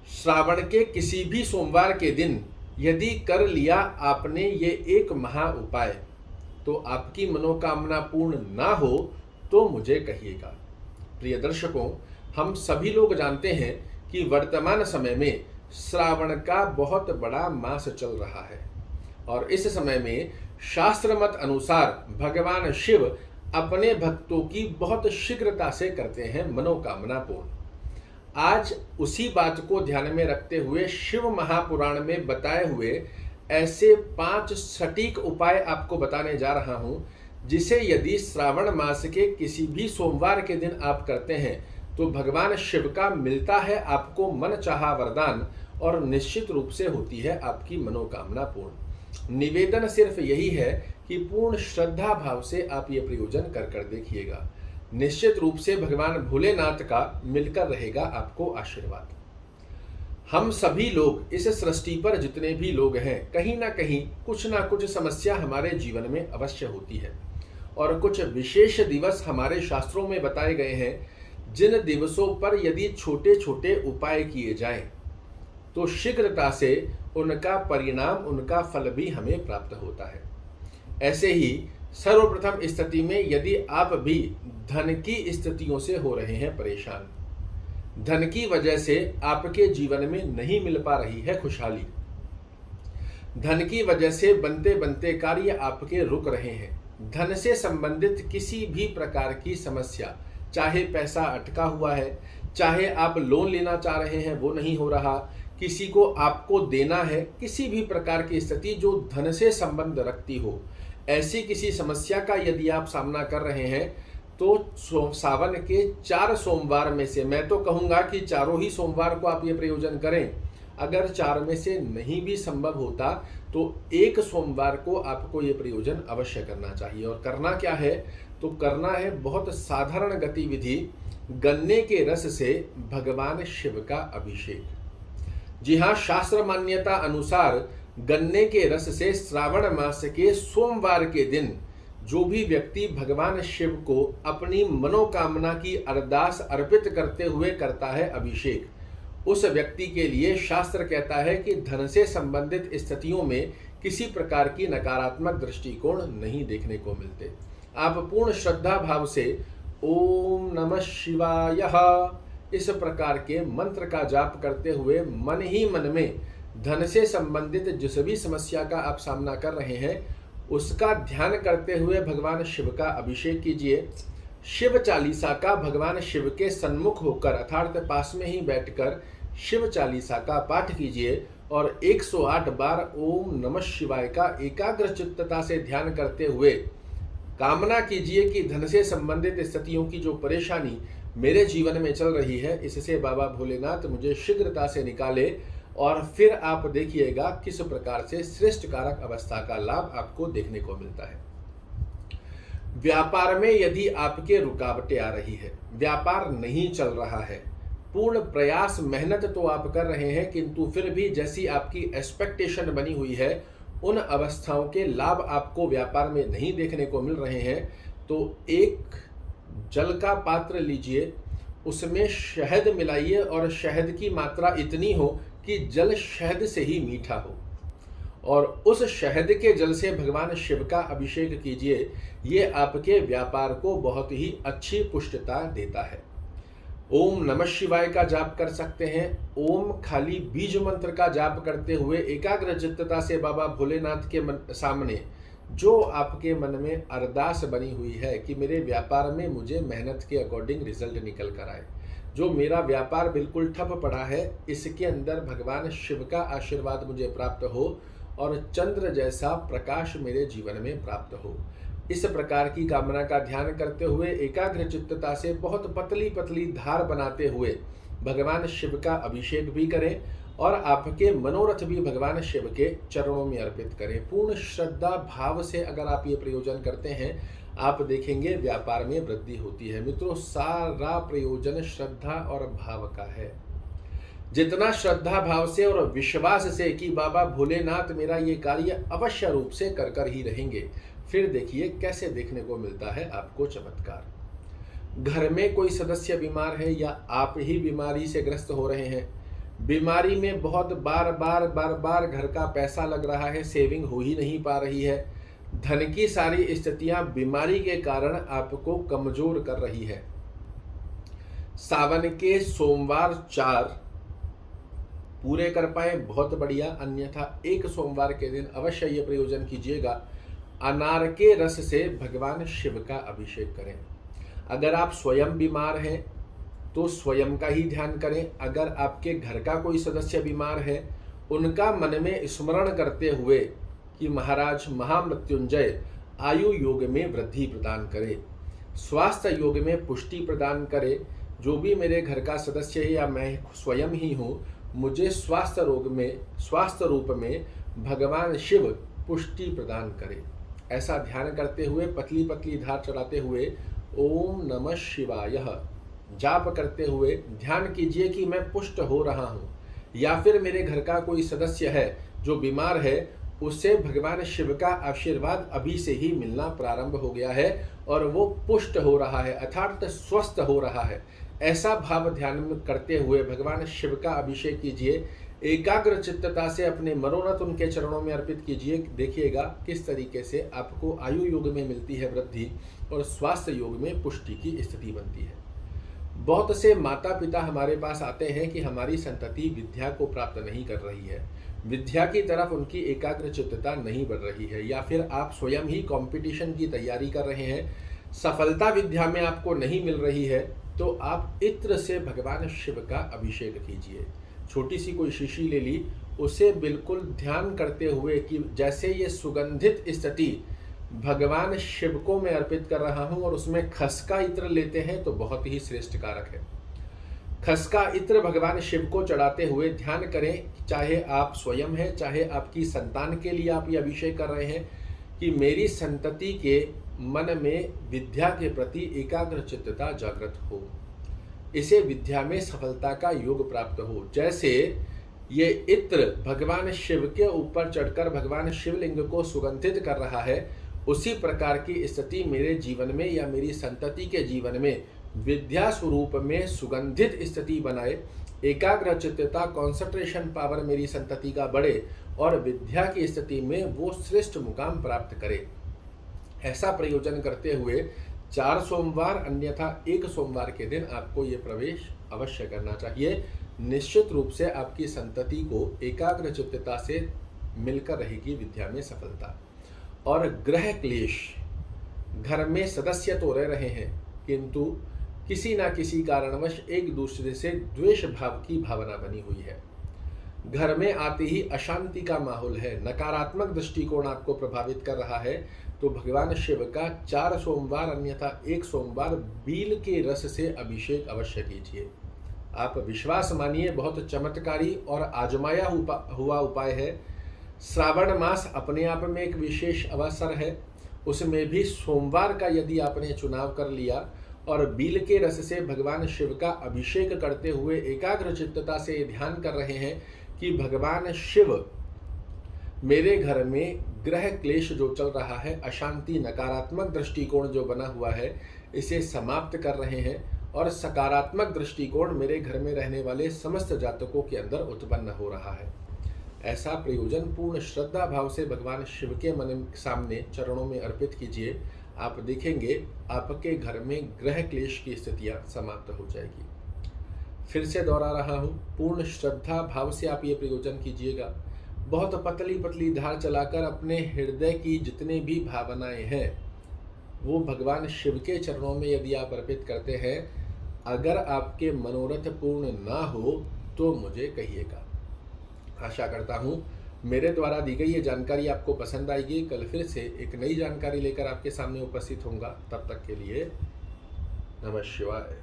श्रावण के किसी भी सोमवार के दिन यदि कर लिया आपने ये एक महा उपाय, तो आपकी मनोकामना पूर्ण ना हो तो मुझे कहिएगा। प्रिय दर्शकों, हम सभी लोग जानते हैं कि वर्तमान समय में श्रावण का बहुत बड़ा मास चल रहा है और इस समय में शास्त्र मत अनुसार भगवान शिव अपने भक्तों की बहुत शीघ्रता से करते हैं मनोकामना पूर्ण। आज उसी बात को ध्यान में रखते हुए शिव महापुराण में बताए हुए ऐसे 5 सटीक उपाय आपको बताने जा रहा हूं, जिसे यदि श्रावण मास के किसी भी सोमवार के दिन आप करते हैं तो भगवान शिव का मिलता है आपको मन चाहा वरदान और निश्चित रूप से होती है आपकी मनोकामना पूर्ण। निवेदन सिर्फ यही है कि पूर्ण श्रद्धा भाव से आप ये प्रयोजन कर देखिएगा। निश्चित रूप से भगवान भोलेनाथ का मिलकर रहेगा आपको आशीर्वाद। हम सभी लोग इस सृष्टि पर जितने भी लोग हैं, कहीं ना कहीं कुछ ना कुछ समस्या हमारे जीवन में अवश्य होती है और कुछ विशेष दिवस हमारे शास्त्रों में बताए गए हैं, जिन दिवसों पर यदि छोटे छोटे उपाय किए जाएं तो शीघ्रता से उनका परिणाम, उनका फल भी हमें प्राप्त होता है। ऐसे ही सर्वप्रथम स्थिति में यदि आप भी धन की स्थितियों से हो रहे हैं परेशान, धन की वजह से आपके जीवन में नहीं मिल पा रही है खुशहाली, धन की वजह से बनते बनते कार्य आपके रुक रहे हैं, धन से संबंधित किसी भी प्रकार की समस्या, चाहे पैसा अटका हुआ है, चाहे आप लोन लेना चाह रहे हैं वो नहीं हो रहा, किसी को आपको देना है, किसी भी प्रकार की स्थिति जो धन से संबंध रखती हो, ऐसी किसी समस्या का यदि आप सामना कर रहे हैं तो सावन के 4 सोमवार में से मैं तो कहूँगा कि चारों ही सोमवार को आप ये प्रयोजन करें। अगर 4 में से नहीं भी संभव होता तो एक सोमवार को आपको ये प्रयोजन अवश्य करना चाहिए। और करना क्या है, तो करना है बहुत साधारण गतिविधि, गन्ने के रस से भगवान शिव का अभिषेक। जी हाँ, शास्त्र मान्यता अनुसार गन्ने के रस से श्रावण मास के सोमवार के दिन जो भी व्यक्ति भगवान शिव को अपनी मनोकामना की अरदास अर्पित करते हुए करता है अभिषेक, उस व्यक्ति के लिए शास्त्र कहता है कि धन से संबंधित स्थितियों में किसी प्रकार की नकारात्मक दृष्टिकोण नहीं देखने को मिलते। आप पूर्ण श्रद्धा भाव से ओम नमः शिवाय इस प्रकार के मंत्र का जाप करते हुए मन ही मन में धन से संबंधित जिस भी समस्या का आप सामना कर रहे हैं उसका ध्यान करते हुए भगवान शिव का अभिषेक कीजिए। शिव चालीसा का भगवान शिव के सन्मुख होकर अर्थात पास में ही बैठकर शिव चालीसा का पाठ कीजिए और 108 बार ओम नमः शिवाय का एकाग्र चित्तता से ध्यान करते हुए कामना कीजिए कि धन से संबंधित स्थितियों की जो परेशानी मेरे जीवन में चल रही है, इससे बाबा भोलेनाथ मुझे शीघ्रता से निकाले और फिर आप देखिएगा किस प्रकार से श्रेष्ठ कारक अवस्था का लाभ आपको देखने को मिलता है। व्यापार में यदि आपके रुकावटें आ रही है, व्यापार नहीं चल रहा है, पूर्ण प्रयास मेहनत तो आप कर रहे हैं किंतु फिर भी जैसी आपकी एक्सपेक्टेशन बनी हुई है उन अवस्थाओं के लाभ आपको व्यापार में नहीं देखने को मिल रहे हैं, तो एक जल का पात्र लीजिए, उसमें शहद मिलाइए और शहद की मात्रा इतनी हो कि जल शहद से ही मीठा हो और उस शहद के जल से भगवान शिव का अभिषेक कीजिए। ये आपके व्यापार को बहुत ही अच्छी पुष्टता देता है। ओम नमः शिवाय का जाप कर सकते हैं। ओम खाली बीज मंत्र का जाप करते हुए एकाग्र चित्तता से बाबा भोलेनाथ के सामने जो आपके मन में अरदास बनी हुई है कि मेरे व्यापार में मुझे मेहनत के अकॉर्डिंग रिजल्ट निकल कर आए, जो मेरा व्यापार बिल्कुल ठप पड़ा है इसके अंदर भगवान शिव का आशीर्वाद मुझे प्राप्त हो और चंद्र जैसा प्रकाश मेरे जीवन में प्राप्त हो, इस प्रकार की कामना का ध्यान करते हुए एकाग्र चित्तता से बहुत पतली पतली धार बनाते हुए भगवान शिव का अभिषेक भी करें और आपके मनोरथ भी भगवान शिव के चरणों में अर्पित करें। पूर्ण श्रद्धा भाव से अगर आप ये प्रयोजन करते हैं आप देखेंगे व्यापार में वृद्धि होती है। मित्रों, सारा प्रयोजन श्रद्धा और भाव का है। जितना श्रद्धा भाव से और विश्वास से कि बाबा भोलेनाथ मेरा ये कार्य अवश्य रूप से कर ही रहेंगे, फिर देखिए कैसे देखने को मिलता है आपको चमत्कार। घर में कोई सदस्य बीमार है या आप ही बीमारी से ग्रस्त हो रहे हैं, बीमारी में बहुत बार बार घर का पैसा लग रहा है, सेविंग हो ही नहीं पा रही है। धन की सारी स्थितियां बीमारी के कारण आपको कमजोर कर रही है। सावन के सोमवार 4 पूरे कर पाए बहुत बढ़िया, अन्यथा एक सोमवार के दिन अवश्य ये प्रयोजन कीजिएगा। अनार के रस से भगवान शिव का अभिषेक करें। अगर आप स्वयं बीमार हैं तो स्वयं का ही ध्यान करें। अगर आपके घर का कोई सदस्य बीमार है, उनका मन में स्मरण करते हुए कि महाराज महामृत्युंजय आयु योग में वृद्धि प्रदान करे, स्वास्थ्य योग में पुष्टि प्रदान करे। जो भी मेरे घर का सदस्य है या मैं स्वयं ही हूँ, मुझे स्वास्थ्य रूप में भगवान शिव पुष्टि प्रदान करे। ऐसा ध्यान करते हुए पतली पतली धार चढ़ाते हुए ओम नमः शिवाय जाप करते हुए ध्यान कीजिए कि मैं पुष्ट हो रहा हूँ, या फिर मेरे घर का कोई सदस्य है जो बीमार है, उससे भगवान शिव का आशीर्वाद अभी से ही मिलना प्रारंभ हो गया है और वो पुष्ट हो रहा है, अर्थात स्वस्थ हो रहा है। ऐसा भाव ध्यान में करते हुए भगवान शिव का अभिषेक कीजिए। एकाग्र चित्तता से अपने मनोरथ उनके चरणों में अर्पित कीजिए। देखिएगा किस तरीके से आपको आयु योग में मिलती है वृद्धि और स्वास्थ्य योग में पुष्टि की स्थिति बनती है। बहुत से माता पिता हमारे पास आते हैं कि हमारी संतति विद्या को प्राप्त नहीं कर रही है, विद्या की तरफ उनकी एकाग्र चित्तता नहीं बढ़ रही है, या फिर आप स्वयं ही कंपटीशन की तैयारी कर रहे हैं, सफलता विद्या में आपको नहीं मिल रही है, तो आप इत्र से भगवान शिव का अभिषेक कीजिए। छोटी सी कोई शीशी ले ली, उसे बिल्कुल ध्यान करते हुए कि जैसे ये सुगंधित स्थिति भगवान शिव को मैं अर्पित कर रहा हूं और उसमें खसका इत्र लेते हैं तो बहुत ही श्रेष्ठ कारक है। खसका इत्र भगवान शिव को चढ़ाते हुए ध्यान करें, चाहे आप स्वयं हैं चाहे आपकी संतान के लिए आप ये अभिषेक कर रहे हैं, कि मेरी संतति के मन में विद्या के प्रति एकाग्र चित्तता जागृत हो, इसे विद्या में सफलता का योग प्राप्त हो। जैसे ये इत्र भगवान शिव के ऊपर चढ़कर भगवान शिवलिंग को सुगंधित कर रहा है, उसी प्रकार की स्थिति मेरे जीवन में या मेरी संतति के जीवन में विद्या स्वरूप में सुगंधित स्थिति बनाए, एकाग्र चित्तता कंसंट्रेशन पावर मेरी संतति का बढ़े और विद्या की स्थिति में वो श्रेष्ठ मुकाम प्राप्त करे। ऐसा प्रयोजन करते हुए 4 सोमवार अन्यथा 1 सोमवार के दिन आपको ये प्रवेश अवश्य करना चाहिए। निश्चित रूप से आपकी संतति को एकाग्र चित्तता से मिलकर रहेगी विद्या में सफलता। और ग्रह क्लेश, घर में सदस्य तो रह रहे हैं किंतु किसी ना किसी कारणवश एक दूसरे से द्वेष भाव की भावना बनी हुई है। घर में आते ही अशांति का माहौल है, नकारात्मक दृष्टिकोण आपको प्रभावित कर रहा है, तो भगवान शिव का 4 सोमवार अन्यथा 1 सोमवार बील के रस से अभिषेक अवश्य कीजिए। आप विश्वास मानिए, बहुत चमत्कारी और आजमाया हुआ उपाय है। श्रावण मास अपने आप में एक विशेष अवसर है, उसमें भी सोमवार का यदि आपने चुनाव कर लिया और बील के रस से भगवान शिव का अभिषेक करते हुए एकाग्र चित्तता से ध्यान कर रहे हैं कि भगवान शिव मेरे घर में ग्रह क्लेश जो चल रहा है, अशांति नकारात्मक दृष्टिकोण जो बना हुआ है, इसे समाप्त कर रहे हैं और सकारात्मक दृष्टिकोण मेरे घर में रहने वाले समस्त जातकों के अंदर उत्पन्न हो रहा है। ऐसा प्रयोजन पूर्ण श्रद्धा भाव से भगवान शिव के मन सामने चरणों में अर्पित कीजिए। आप देखेंगे आपके घर में ग्रह क्लेश की स्थितियां समाप्त हो जाएगी। फिर से दोहरा रहा हूं, पूर्ण श्रद्धा भाव से आप ये प्रयोजन कीजिएगा। बहुत पतली पतली धार चलाकर अपने हृदय की जितने भी भावनाएं हैं वो भगवान शिव के चरणों में यदि आप अर्पित करते हैं, अगर आपके मनोरथ पूर्ण ना हो तो मुझे कहिएगा। आशा करता हूँ मेरे द्वारा दी गई ये जानकारी आपको पसंद आएगी। कल फिर से एक नई जानकारी लेकर आपके सामने उपस्थित होऊंगा। तब तक के लिए नमः शिवाय।